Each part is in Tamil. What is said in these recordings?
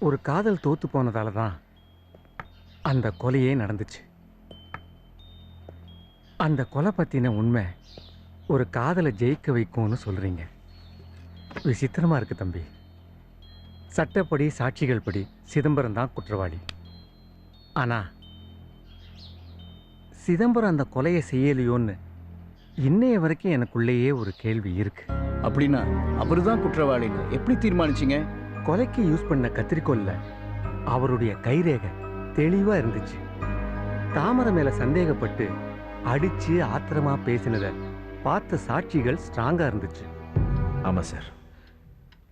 ஒரு காதல் தோத்து போனதால தான் அந்த கொலையே நடந்துச்சு. அந்த கொலை பற்றின உண்மை ஒரு காதலை ஜெயிக்க வைக்கும்னு சொல்கிறீங்க. விசித்திரமாக இருக்குது தம்பி. சட்டப்படி சாட்சிகள் படி சிதம்பரம் தான் குற்றவாளி. ஆனால் சிதம்பரம் அந்த கொலையை செய்யலையோன்னு இன்னைய வரைக்கும் எனக்குள்ளேயே ஒரு கேள்வி இருக்கு. அப்படின்னா அவரு தான் குற்றவாளின்னு எப்படி தீர்மானிச்சிங்க? கொலைக்கு யூஸ் பண்ண கத்திரிக்கோல்ல அவருடைய கைரேகை தெளிவாக இருந்துச்சு. தாமரை மேலே சந்தேகப்பட்டு அடித்து ஆத்திரமாக பேசினதை பார்த்த சாட்சிகள் ஸ்ட்ராங்காக இருந்துச்சு. ஆமாம் சார்,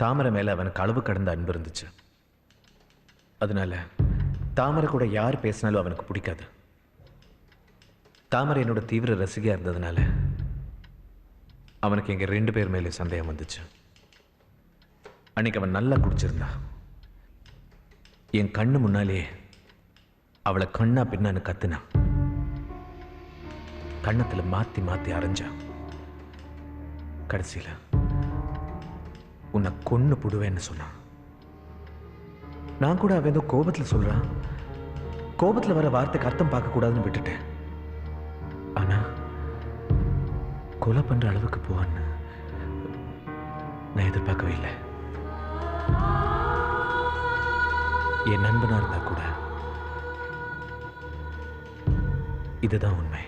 தாமரை மேலே அவனுக்கு அளவு கடந்த அன்பு இருந்துச்சு. அதனால தாமரை கூட யார் பேசினாலும் அவனுக்கு பிடிக்காது. தாமரை என்னோட தீவிர ரசிகையாக இருந்ததுனால அவனுக்கு எங்கள் 2 பேர் மேலே சந்தேகம் வந்துச்சு. அன்னைக்கு அவன் நல்லா குடிச்சிருந்தா. என் கண்ணு முன்னாலே அவளை கண்ணா பின்னான்னு கத்துனான். கண்ணத்துல மாத்தி மாத்தி அரைஞ்சான். கடைசியில உன்னை கொன்னு புடுவேன்னு சொன்னான். நான் கூட அவன் ஏதோ கோபத்தில் சொல்றான், கோபத்தில் வர வார்த்தைக்கு அர்த்தம் பார்க்க கூடாதுன்னு விட்டுட்டேன். ஆனா கொலை பண்ற அளவுக்கு போவான்னு நான் எதிர்பார்க்கவே இல்லை. என் நண்பனா இருந்தா கூட இதுதான் உண்மை.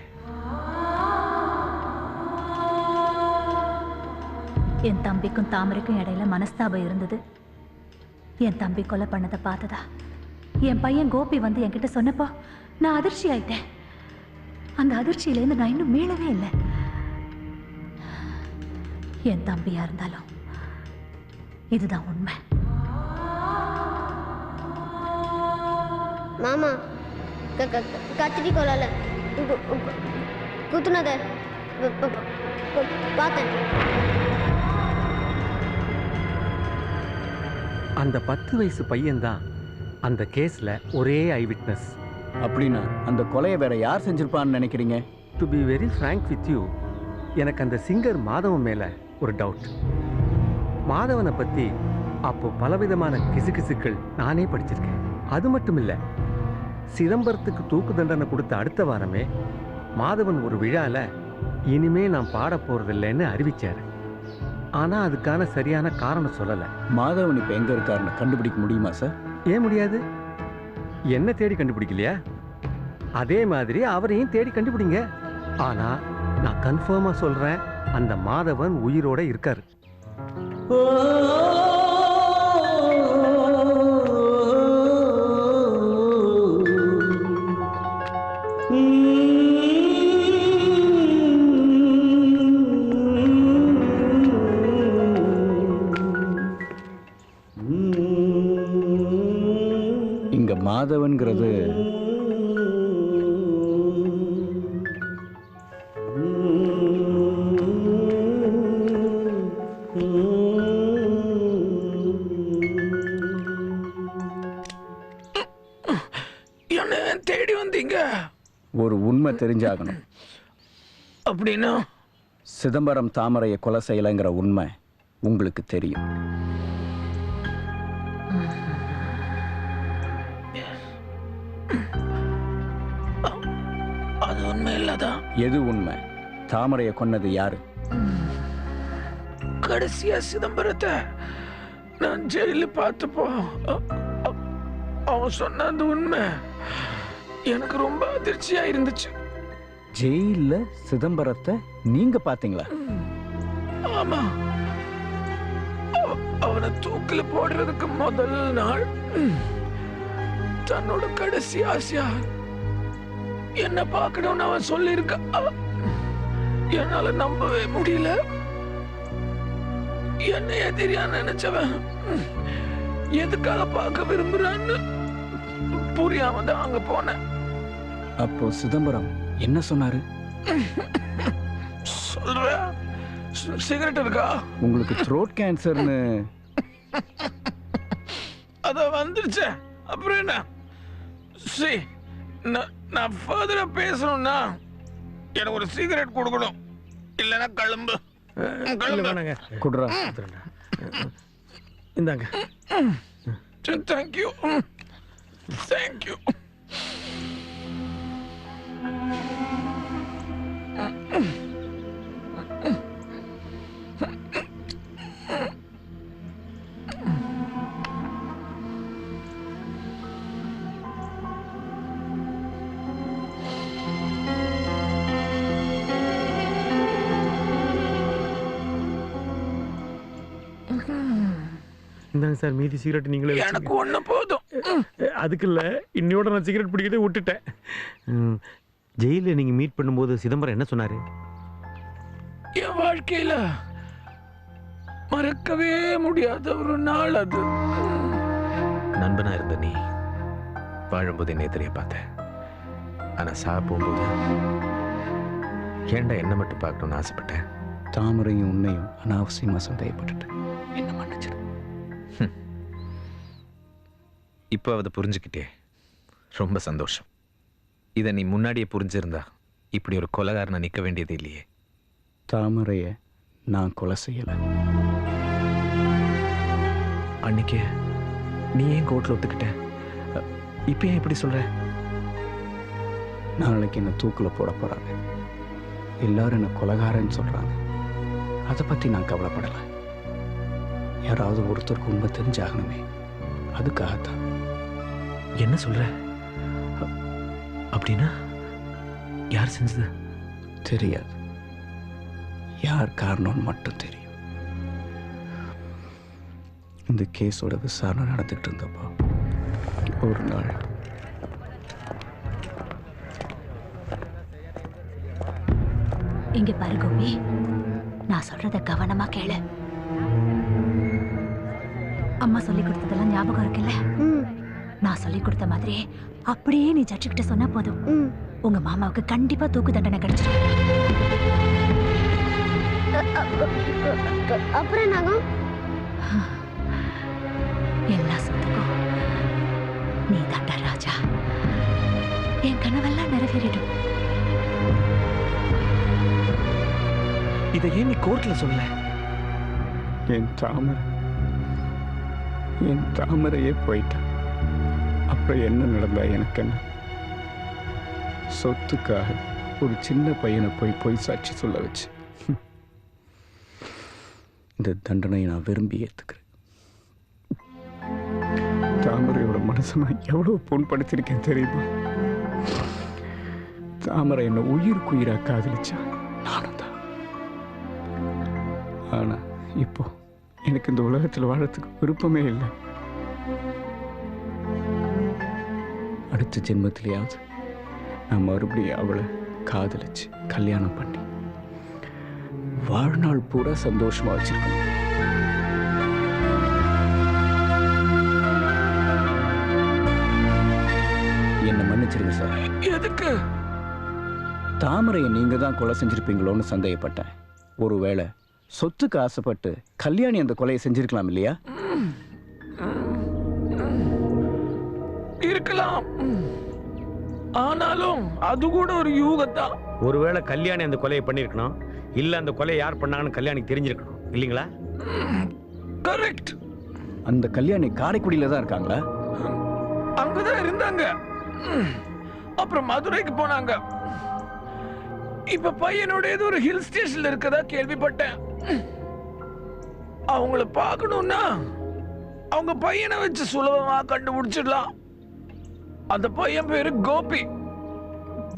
என் தம்பிக்கும் தாமரைக்கும் இடையில மனஸ்தாபம் இருந்தது. என் தம்பி கொலை பண்ணதை பார்த்ததா என் பையன் கோபி வந்து என்கிட்ட சொன்னப்போ நான் அதிர்ச்சி ஆயிட்டேன். அந்த அதிர்ச்சியிலேருந்து நான் இன்னும் மீளவே இல்லை. என் தம்பியா இருந்தாலும் இதுதான் உண்மை. மாமா கத்திரி கொலால குத்துனத பார்த்தேன். அந்த 10 வயசு பையன்தான் அந்த கேஸ்ல ஒரே ஐ விட்னஸ். அப்படின்னா அந்த கொலையை வேற யார் செஞ்சிருப்பான்னு நினைக்கிறீங்க? To be very frank with you, எனக்கு அந்த சிங்கர் மாதவன் மேல ஒரு டவுட். மாதவனை பத்தி அப்போ பலவிதமான கிசுகிசுக்கள் நானே படிச்சிருக்கேன். அது மட்டும் இல்லை, சிதம்பரத்துக்கு தூக்கு தண்டனை கொடுத்த அடுத்த வாரமே மாதவன் ஒரு விழால இனிமே நான் பாட போறதில்லைன்னு அறிவிச்சாரு. ஆனா அதுக்கான சரியான காரணம் சொல்லலை. மாதவன் இப்ப எங்க இருக்காருன்னு கண்டுபிடிக்க முடியுமா சார்? ஏன் முடியாது? என்ன தேடி கண்டுபிடிக்கலையா? அதே மாதிரி அவரையும் தேடி கண்டுபிடிங்க. ஆனா நான் கன்ஃபார்மா சொல்றேன், அந்த மாதவன் உயிரோட இருக்காரு. இங்க மாதவன்கிறது தேடி வந்தீங்க? ஒரு உண்மை தெரிஞ்சாகணும். அப்படின்னா சிதம்பரம் தாமரையை கொலை செய்யலைங்கிற உண்மை உங்களுக்கு தெரியும். அது உண்மை இல்லதான். எது உண்மை? தாமரையை கொன்னது யாரு? கடைசியா சிதம்பரத்தை நான் ஜெயில பார்த்தப்போ அவன் சொன்ன அந்த உண்மை எனக்கு ரொம்ப அதிர்ச்சியா இருந்துச்சு. ஜெயில சிதம்பரத்தை நீங்க பாத்தீங்களா? ஆமா, அவனை தூக்கில போடுறதுக்கு முதல் நாள் தன்னோட கடைசி ஆசையா என்ன பார்க்கணும்னு அவன் சொல்லியிருக்க. என்னால நம்பவே முடியல. என்ன எதிரியா நினைச்சவன் எதுக்காக பார்க்க விரும்புறான்னு புரியாம தான் அங்க போனேன். அப்போ சிதம்பரம் என்ன சொன்னாரு? சொல்ற சிகரெட் இருக்கா? உங்களுக்கு த்ரோட் கேன்சர்னு அத வந்துருச்சு. அப்புறம் என்ன? நான் ஃபர்தரா பேசணும்னா எனக்கு ஒரு சிகரெட் கொடுக்கணும், இல்லைன்னா கிளம்பு. குடுறா இந்தாங்க. Thank you thank you. இந்தாங்க சார், மீதி சிகரெட் நீங்களே எனக்கு ஒண்ணு போதும். அதுக்கு இல்லை, இன்னையோட நான் சிகரெட் பிடிக்கிறதே விட்டுட்டேன். ஜெயிலில் நீங்கள் மீட் பண்ணும்போது சிதம்பரம் என்ன சொன்னார்? என் வாழ்க்கையில மறக்கவே முடியாத ஒரு நாள் அது. நண்பனா இருந்த நீ வாழும்போது என்ன தெரிய பார்த்தேன். ஆனா சாப்பிடும்போது ஏன்டா என்ன மட்டும் பார்க்கணும்னு ஆசைப்பட்டேன். தாமரையும் உன்னையும் அனாவசியமா சந்தேகப்பட்டுட்டேன். என்ன மன்னிச்சிடு. இப்போ அதை புரிஞ்சுக்கிட்டே ரொம்ப சந்தோஷம். இதை நீ முன்னாடியே புரிஞ்சிருந்தா இப்படி ஒரு கொலைகாரனை நிற்க வேண்டியது இல்லையே. தாமரைய நான் கொலை செய்யலை. அன்னைக்கு நீ ஏன் கோர்ட்ல ஒத்துக்கிட்ட? இப்போ ஏன் இப்படி சொல்ற? நாளைக்கு என்ன தூக்கில் போட போறாங்க. எல்லாரும் என்ன கொலைகாரன்னு சொல்றாங்க. அதை பத்தி நான் கவலைப்படலை. யாராவது ஒருத்தருக்கு உண்மை தெரிஞ்சாகணுமே, அதுக்காகத்தான். என்ன சொல்ற? அப்படின்னா யார் செஞ்சது? தெரியாது. யார் காரணம்னு மட்டும் தெரியும். இந்த கேஸோட விசாரணை நடந்துட்டு இருந்தப்போ ஒரு நாள் இங்க பாரு கோபி, நான் சொல்றத கவனமா கேளு. அம்மா சொல்லி கொடுத்ததெல்லாம் ஞாபகம் இருக்குல்ல? நான் சொல்லி கொடுத்த மாதிரி அப்படியே நீ ஜட்ஜு கிட்ட சொன்னா போதும். உங்க மாமாவுக்கு கண்டிப்பா தூக்கு தண்டனை கிடைச்சிடும். அப்புறம் நாங்கள் எல்லா சொத்துக்கும் நீ தாண்டா ராஜா. என் கனவெல்லாம் நிறைவேறிடும். இதை ஏன் நீ கோர்ட்ல சொல்ல? என் தாமரையே போயிட்டான். அப்புறம் என்ன நடந்தா எனக்கு என்ன? சொத்துக்காக ஒரு சின்ன பையனை போய் சாட்சி சொல்ல வச்சு இந்த தண்டனையை நான் விரும்பி ஏத்துக்கிறேன். தாமரையோட மனசை நான் எவ்வளவு புண்படுத்திருக்கேன் தெரியுமா? தாமரை என்ன உயிருக்கு உயிரா காதலிச்சா, நானும் தான். ஆனா இப்போ எனக்கு இந்த உலகத்தில் வாழறதுக்கு விருப்பமே இல்லை. அடுத்த ஜென்மத்திலேயாவது நான் மறுபடியும் அவளை காதலிச்சு கல்யாணம் பண்ணி வாழ்நாள் பூரா சந்தோஷமா வச்சிருக்கணும். என்ன மன்னிச்சிருங்க சார். எதுக்கு? தாமரையை நீங்க தான் கொலை செஞ்சிருப்பீங்களோன்னு சந்தேகப்பட்டேன். ஒருவேளை சொத்துக்கு ஆசைப்பட்டு கல்யாணி அந்த கொலையை செஞ்சிருக்கலாம் இல்லையா? இருக்கலாம். ஆனாலும் அது கூட ஒரு யூகத்தான். ஒருவேளை கல்யாணி அந்த கொலையை பண்ணியிருக்கணும், இல்ல அந்த கொலையை யார் பண்ணாங்கன்னு கல்யாணிக்கு தெரிஞ்சிருக்கணும் இல்லைங்களா? கரெக்ட். அந்த கல்யாணி காரைக்குடியில தான் இருக்காங்களா? அங்கதான் இருந்தாங்க. அப்புறம் மதுரைக்கு போனாங்க. இப்ப பையனோட ஏதோ ஒரு ஹில் ஸ்டேஷன்ல இருக்கதா கேள்விப்பட்டேன். அவங்கள பார்க்கணும்னா அவங்க பையனை வச்சு சுலபமா கண்டுபிடிச்சிடலாம். அந்த பையன் பேரு கோபி,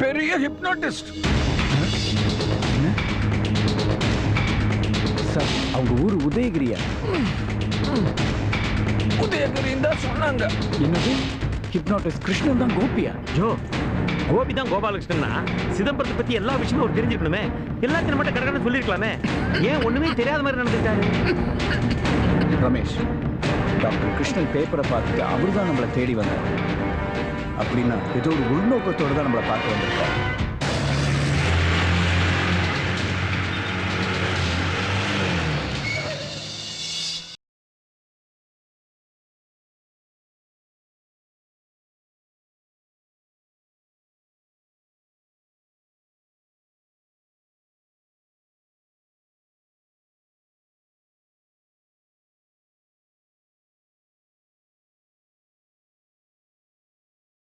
பெரிய ஹிப்னோட்டிஸ்ட். சார், அவங்க ஊரு உதயகிரியா? உதயகிரின்னு தான் சொன்னாங்க. என்னது? ஹிப்னோட்டிஸ்ட் கிருஷ்ணன் தான் கோபியா? ஜோ, கோபி தான் கோபாலகிருஷ்ணன்னா சிதம்பரத்தை பத்தி எல்லா விஷயமும் அவர் தெரிஞ்சிருக்கணுமே. எல்லாத்தையும் மட்டும் கடற்கன்னு சொல்லியிருக்கலாமே. ஏன் ஒண்ணுமே தெரியாத மாதிரி நடந்துட்டாரு? ரமேஷ், டாக்டர் கிருஷ்ணன் பேப்பரை பார்த்துட்டு அவரு தான் நம்மளை தேடி வந்தார். அப்படின்னா ஏதோ ஒரு உள்நோக்கத்தோடு தான் நம்மளை பார்க்க வந்திருக்காரு.